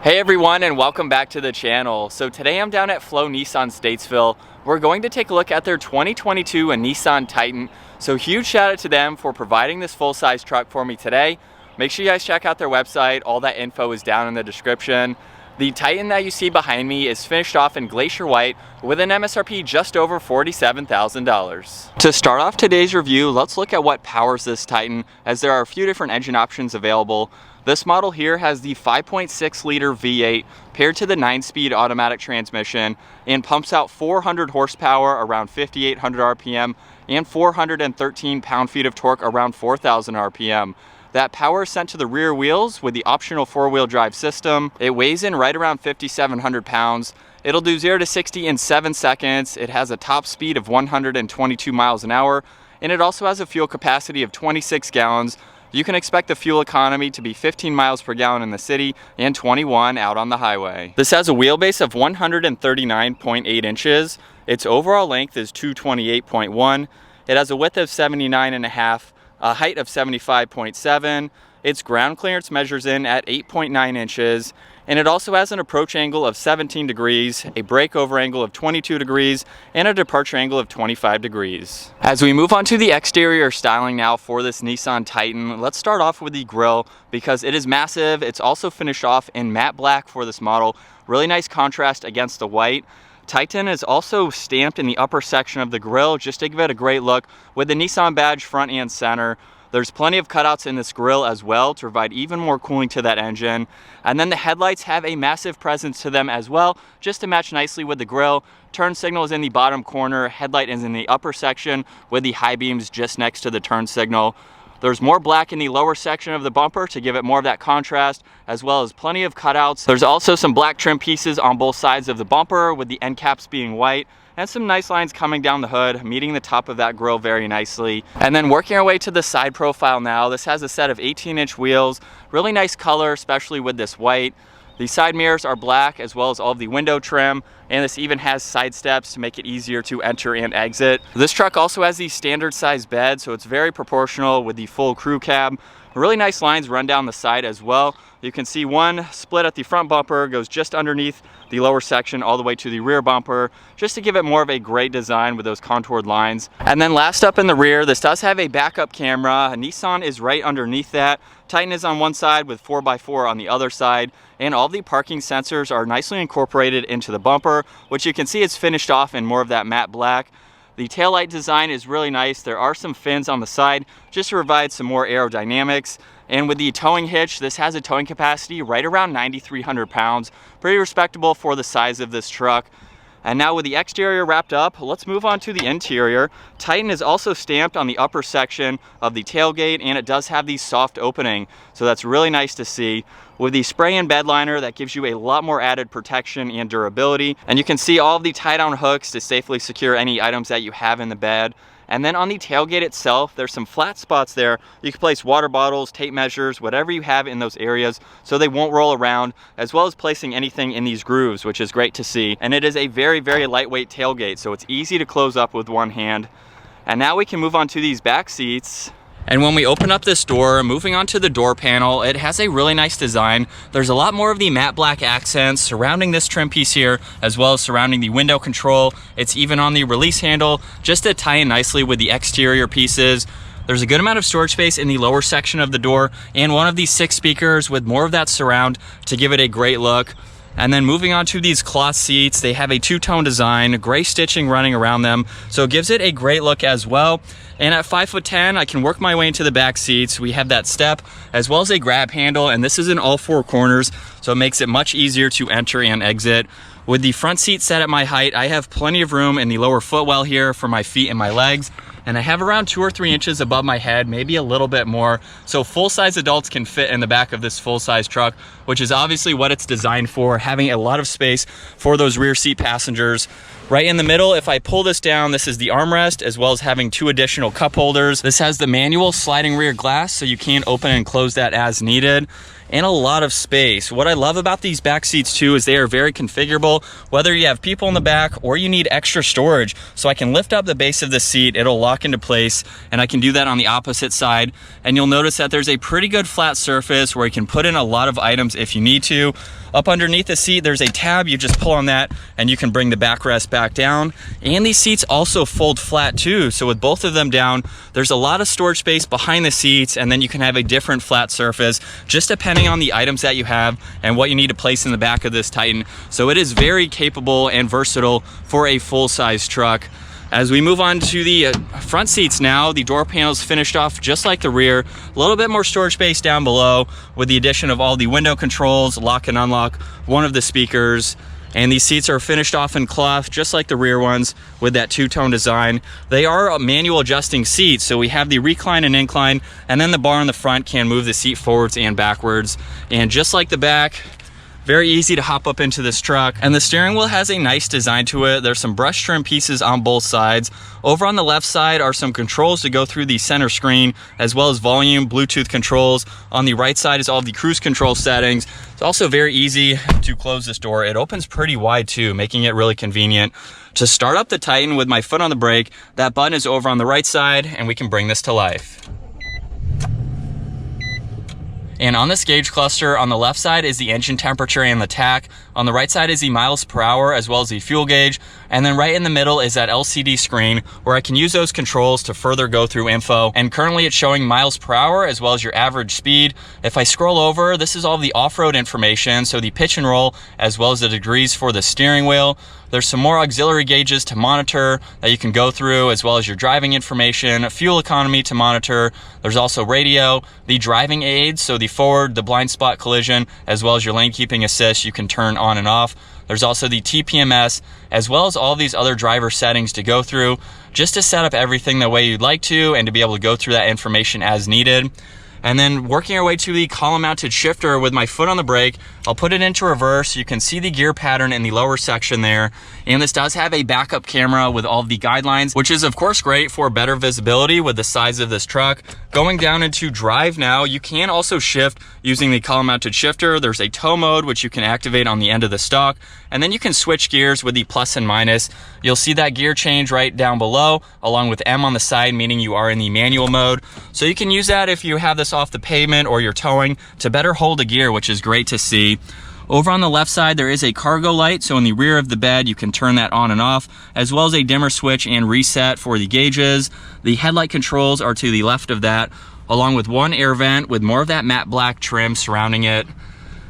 Hey everyone, and welcome back to the channel. So today I'm down at Flow Nissan Statesville. We're going to take a look at their 2022 Nissan Titan. So huge shout out to them for providing this full-size truck for me today. Make sure you guys check out their website. All that info is down in the description. The Titan that you see behind me is finished off in glacier white with an MSRP just over $47,000. To start off today's review, let's look at what powers this Titan, as there are a few different engine options available. This model here has the 5.6 liter V8 paired to the 9-speed automatic transmission and pumps out 400 horsepower around 5,800 RPM and 413 pound-feet of torque around 4,000 RPM. That power is sent to the rear wheels with the optional 4-wheel drive system. It weighs in right around 5,700 pounds. It'll do 0 to 60 in 7 seconds. It has a top speed of 122 miles an hour, and it also has a fuel capacity of 26 gallons. You can expect the fuel economy to be 15 miles per gallon in the city and 21 out on the highway. This has a wheelbase of 139.8 inches. Its overall length is 228.1. It has a width of 79.5, a height of 75.7. Its ground clearance measures in at 8.9 inches. And it also has an approach angle of 17 degrees, a breakover angle of 22 degrees, and a departure angle of 25 degrees. As we move on to the exterior styling now for this Nissan Titan, let's start off with the grille because it is massive. It's also finished off in matte black for this model. Really nice contrast against the white. Titan is also stamped in the upper section of the grille just to give it a great look with the Nissan badge front and center. There's plenty of cutouts in this grille as well to provide even more cooling to that engine. And then the headlights have a massive presence to them as well, just to match nicely with the grille. Turn signal is in the bottom corner, headlight is in the upper section with the high beams just next to the turn signal. There's more black in the lower section of the bumper to give it more of that contrast, as well as plenty of cutouts. There's also some black trim pieces on both sides of the bumper with the end caps being white, and some nice lines coming down the hood, meeting the top of that grille very nicely. And then working our way to the side profile now, this has a set of 18-inch wheels, really nice color, especially with this white. The side mirrors are black, as well as all of the window trim, and this even has side steps to make it easier to enter and exit. This truck also has the standard size bed, so it's very proportional with the full crew cab. Really nice lines run down the side as well. You can see one split at the front bumper, goes just underneath the lower section all the way to the rear bumper, just to give it more of a great design with those contoured lines. And then last up in the rear, this does have a backup camera. Nissan is right underneath that. Titan is on one side with 4x4 on the other side, and all the parking sensors are nicely incorporated into the bumper, which you can see is finished off in more of that matte black. The taillight design is really nice. There are some fins on the side just to provide some more aerodynamics. And with the towing hitch, this has a towing capacity right around 9,300 pounds. Pretty respectable for the size of this truck. And now with the exterior wrapped up, let's move on to the interior. Titan is also stamped on the upper section of the tailgate, and it does have the soft opening. So that's really nice to see. With the spray-in bed liner, that gives you a lot more added protection and durability. And you can see all of the tie-down hooks to safely secure any items that you have in the bed. And then on the tailgate itself, there's some flat spots there. You can place water bottles, tape measures, whatever you have in those areas so they won't roll around, as well as placing anything in these grooves, which is great to see. And it is a very, very lightweight tailgate, so it's easy to close up with one hand. And now we can move on to these back seats. And when we open up this door, moving on to the door panel, it has a really nice design. There's a lot more of the matte black accents surrounding this trim piece here, as well as surrounding the window control. It's even on the release handle, just to tie in nicely with the exterior pieces. There's a good amount of storage space in the lower section of the door, and one of these 6 speakers with more of that surround to give it a great look. And then moving on to these cloth seats, they have a two-tone design, gray stitching running around them, so it gives it a great look as well. And at 5'10", I can work my way into the back seats. We have that step, as well as a grab handle, and this is in all 4 corners, so it makes it much easier to enter and exit. With the front seat set at my height, I have plenty of room in the lower footwell here for my feet and my legs. And I have around 2 or 3 inches above my head, maybe a little bit more. So full-size adults can fit in the back of this full-size truck, which is obviously what it's designed for, having a lot of space for those rear seat passengers. Right in the middle, if I pull this down, this is the armrest, as well as having 2 additional cup holders. This has the manual sliding rear glass, so you can open and close that as needed, and a lot of space. What I love about these back seats too is they are very configurable, whether you have people in the back or you need extra storage. So I can lift up the base of the seat, it'll lock into place, and I can do that on the opposite side. And you'll notice that there's a pretty good flat surface where you can put in a lot of items if you need to. Up underneath the seat, there's a tab. You just pull on that and you can bring the backrest back down. And these seats also fold flat too. So with both of them down, there's a lot of storage space behind the seats, and then you can have a different flat surface just depending on the items that you have and what you need to place in the back of this Titan. So it is very capable and versatile for a full-size truck. As we move on to the front seats now, the door panels finished off just like the rear. A little bit more storage space down below with the addition of all the window controls, lock and unlock, one of the speakers. And these seats are finished off in cloth, just like the rear ones, with that two-tone design. They are manual adjusting seats, so we have the recline and incline, and then the bar in the front can move the seat forwards and backwards. And just like the back, very easy to hop up into this truck. And the steering wheel has a nice design to it. There's some brush trim pieces on both sides. Over on the left side are some controls to go through the center screen, as well as volume, Bluetooth controls. On the right side is all the cruise control settings. It's also very easy to close this door. It opens pretty wide too, making it really convenient. To start up the Titan with my foot on the brake, that button is over on the right side, and we can bring this to life. And on this gauge cluster, on the left side is the engine temperature and the tach. On the right side is the miles per hour, as well as the fuel gauge. And then right in the middle is that LCD screen where I can use those controls to further go through info. And currently it's showing miles per hour as well as your average speed. If I scroll over, this is all the off-road information, so the pitch and roll, as well as the degrees for the steering wheel. There's some more auxiliary gauges to monitor that you can go through, as well as your driving information, fuel economy to monitor. There's also radio, the driving aids, so the forward, the blind spot collision, as well as your lane keeping assist you can turn on and off. There's also the TPMS, as well as all these other driver settings to go through, just to set up everything the way you'd like to and to be able to go through that information as needed. And then working our way to the column mounted shifter with my foot on the brake, I'll put it into reverse. You can see the gear pattern in the lower section there. And this does have a backup camera with all of the guidelines, which is of course great for better visibility with the size of this truck. Going down into drive now, you can also shift using the column mounted shifter. There's a tow mode, which you can activate on the end of the stalk. And then you can switch gears with the plus and minus. You'll see that gear change right down below, along with M on the side, meaning you are in the manual mode. So you can use that if you have this off the pavement or you're towing to better hold a gear, which is great to see. Over on the left side, there is a cargo light, so in the rear of the bed, you can turn that on and off, as well as a dimmer switch and reset for the gauges. The headlight controls are to the left of that, along with one air vent with more of that matte black trim surrounding it.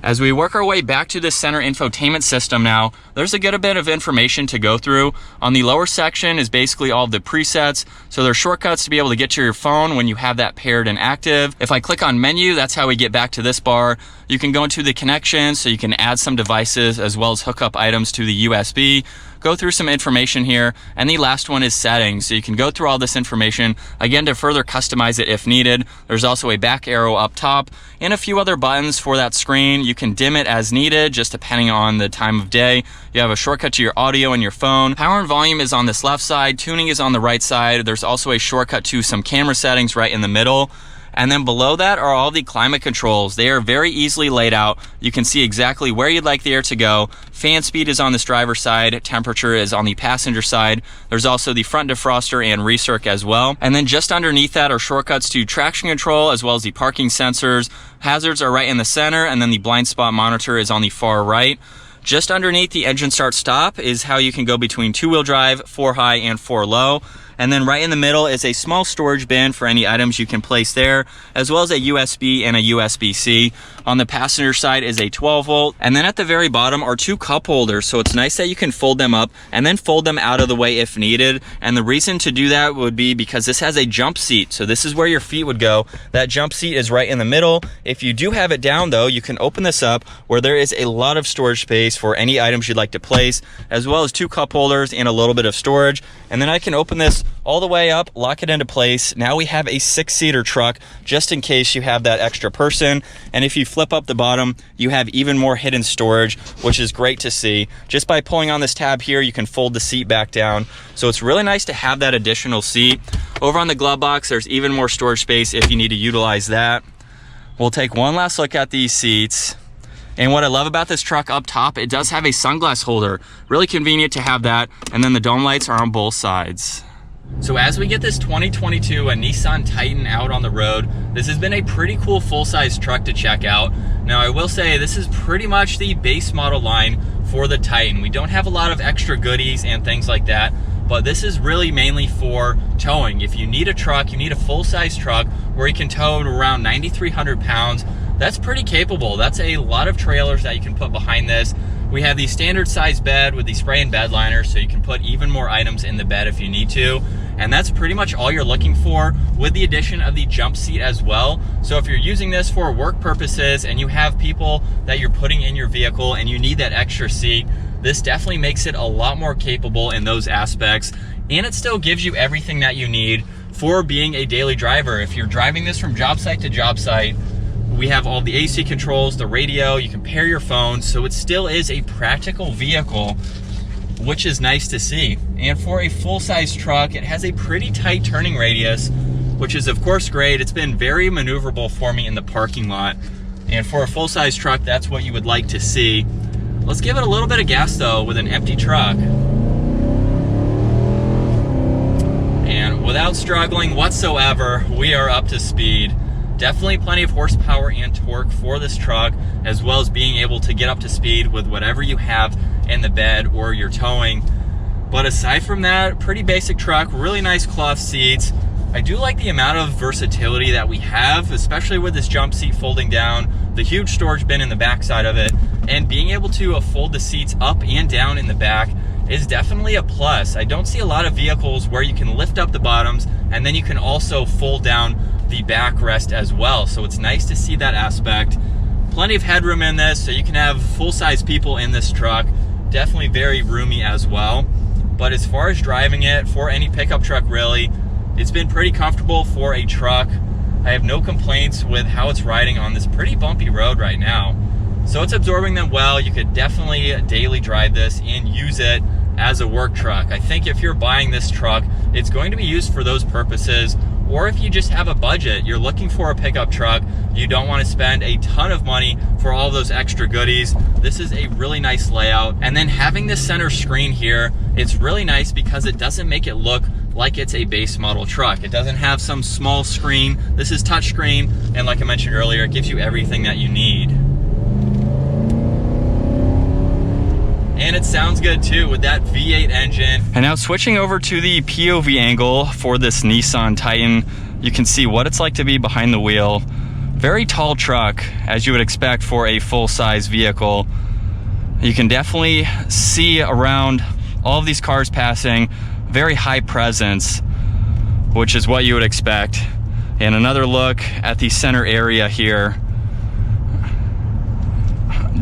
As we work our way back to the center infotainment system now, there's a good bit of information to go through. On the lower section is basically all of the presets. So there's shortcuts to be able to get to your phone when you have that paired and active. If I click on menu, that's how we get back to this bar. You can go into the connections, so you can add some devices as well as hook up items to the USB. Go through some information here, and the last one is settings. So you can go through all this information again to further customize it if needed. There's also a back arrow up top and a few other buttons for that screen. You can dim it as needed, just depending on the time of day. You have a shortcut to your audio and your phone. Power and volume is on this left side. Tuning is on the right side. There's also a shortcut to some camera settings right in the middle. And then below that are all the climate controls. They are very easily laid out. You can see exactly where you'd like the air to go. Fan speed is on this driver's side. Temperature is on the passenger side. There's also the front defroster and recirc as well. And then just underneath that are shortcuts to traction control as well as the parking sensors. Hazards are right in the center, and then the blind spot monitor is on the far right. Just underneath the engine start stop is how you can go between 2-wheel drive, 4 high, and 4 low. And then right in the middle is a small storage bin for any items you can place there, as well as a USB and a USB-C. On the passenger side is a 12-volt. And then at the very bottom are 2 cup holders, so it's nice that you can fold them up and then fold them out of the way if needed. And the reason to do that would be because this has a jump seat, so this is where your feet would go. That jump seat is right in the middle. If you do have it down though, you can open this up where there is a lot of storage space for any items you'd like to place, as well as 2 cup holders and a little bit of storage. And then I can open this all the way up, lock it into place. Now we have a 6-seater truck, just in case you have that extra person. And if you flip up the bottom, you have even more hidden storage, which is great to see. Just by pulling on this tab here, you can fold the seat back down. So it's really nice to have that additional seat. Over on the glove box, there's even more storage space if you need to utilize that. We'll take one last look at these seats. And what I love about this truck up top, it does have a sunglass holder. Really convenient to have that. And then the dome lights are on both sides. So as we get this 2022 Nissan Titan out on the road, this has been a pretty cool full-size truck to check out. Now I will say this is pretty much the base model line for the Titan. We don't have a lot of extra goodies and things like that, but this is really mainly for towing. If you need a truck, you need a full-size truck where you can tow around 9,300 pounds, that's pretty capable. That's a lot of trailers that you can put behind this. We have the standard size bed with the spray and bed liner, so you can put even more items in the bed if you need to. And that's pretty much all you're looking for, with the addition of the jump seat as well. So if you're using this for work purposes and you have people that you're putting in your vehicle and you need that extra seat, this definitely makes it a lot more capable in those aspects. And it still gives you everything that you need for being a daily driver. If you're driving this from job site to job site, we have all the AC controls, the radio, you can pair your phone, so it still is a practical vehicle, which is nice to see. And for a full-size truck, it has a pretty tight turning radius, which is of course great. It's been very maneuverable for me in the parking lot. And for a full-size truck, that's what you would like to see. Let's give it a little bit of gas though with an empty truck. And without struggling whatsoever, we are up to speed. Definitely plenty of horsepower and torque for this truck, as well as being able to get up to speed with whatever you have in the bed or you're towing. But aside from that, pretty basic truck, really nice cloth seats. I do like the amount of versatility that we have, especially with this jump seat folding down, the huge storage bin in the back side of it, and being able to fold the seats up and down in the back is definitely a plus. I don't see a lot of vehicles where you can lift up the bottoms and then you can also fold down the backrest as well. So it's nice to see that aspect. Plenty of headroom in this, so you can have full-size people in this truck. Definitely very roomy as well. But as far as driving it, for any pickup truck really, it's been pretty comfortable for a truck. I have no complaints with how it's riding on this pretty bumpy road right now. So it's absorbing them well. You could definitely daily drive this and use it as a work truck. I think if you're buying this truck, it's going to be used for those purposes. Or if you just have a budget, you're looking for a pickup truck, you don't want to spend a ton of money for all those extra goodies, this is a really nice layout. And then having this center screen here, it's really nice because it doesn't make it look like it's a base model truck. It doesn't have some small screen. This is touchscreen, and like I mentioned earlier, it gives you everything that you need. And it sounds good too with that V8 engine. And now switching over to the POV angle for this Nissan Titan, you can see what it's like to be behind the wheel. Very tall truck, as you would expect for a full-size vehicle. You can definitely see around all of these cars passing. Very high presence, which is what you would expect. And another look at the center area here.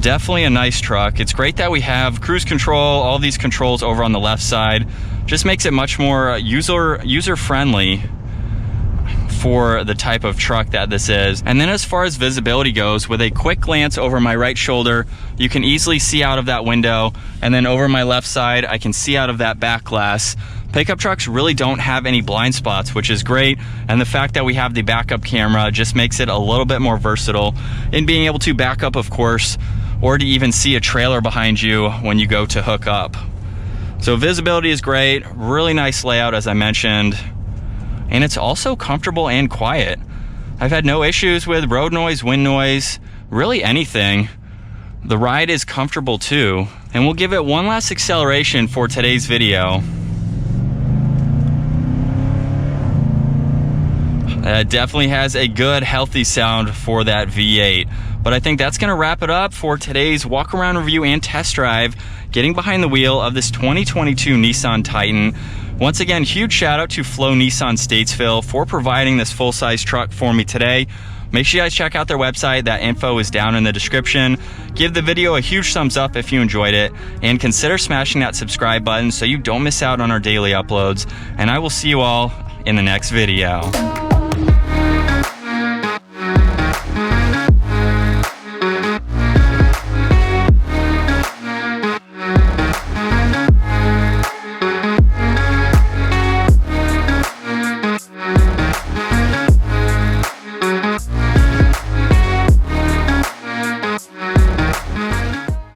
Definitely a nice truck. It's great that we have cruise control, all these controls over on the left side. Just makes it much more user-friendly for the type of truck that this is. And then as far as visibility goes, with a quick glance over my right shoulder, you can easily see out of that window. And then over my left side, I can see out of that back glass. Pickup trucks really don't have any blind spots, which is great. And the fact that we have the backup camera just makes it a little bit more versatile in being able to back up, of course, or to even see a trailer behind you when you go to hook up. So visibility is great, really nice layout as I mentioned, and it's also comfortable and quiet. I've had no issues with road noise, wind noise, really anything. The ride is comfortable too, and we'll give it one last acceleration for today's video. It definitely has a good, healthy sound for that V8. But I think that's gonna wrap it up for today's walk around review and test drive, getting behind the wheel of this 2022 Nissan Titan. Once again, huge shout out to Flo Nissan Statesville for providing this full-size truck for me today. Make sure you guys check out their website. That info is down in the description. Give the video a huge thumbs up if you enjoyed it, and consider smashing that subscribe button so you don't miss out on our daily uploads. And I will see you all in the next video.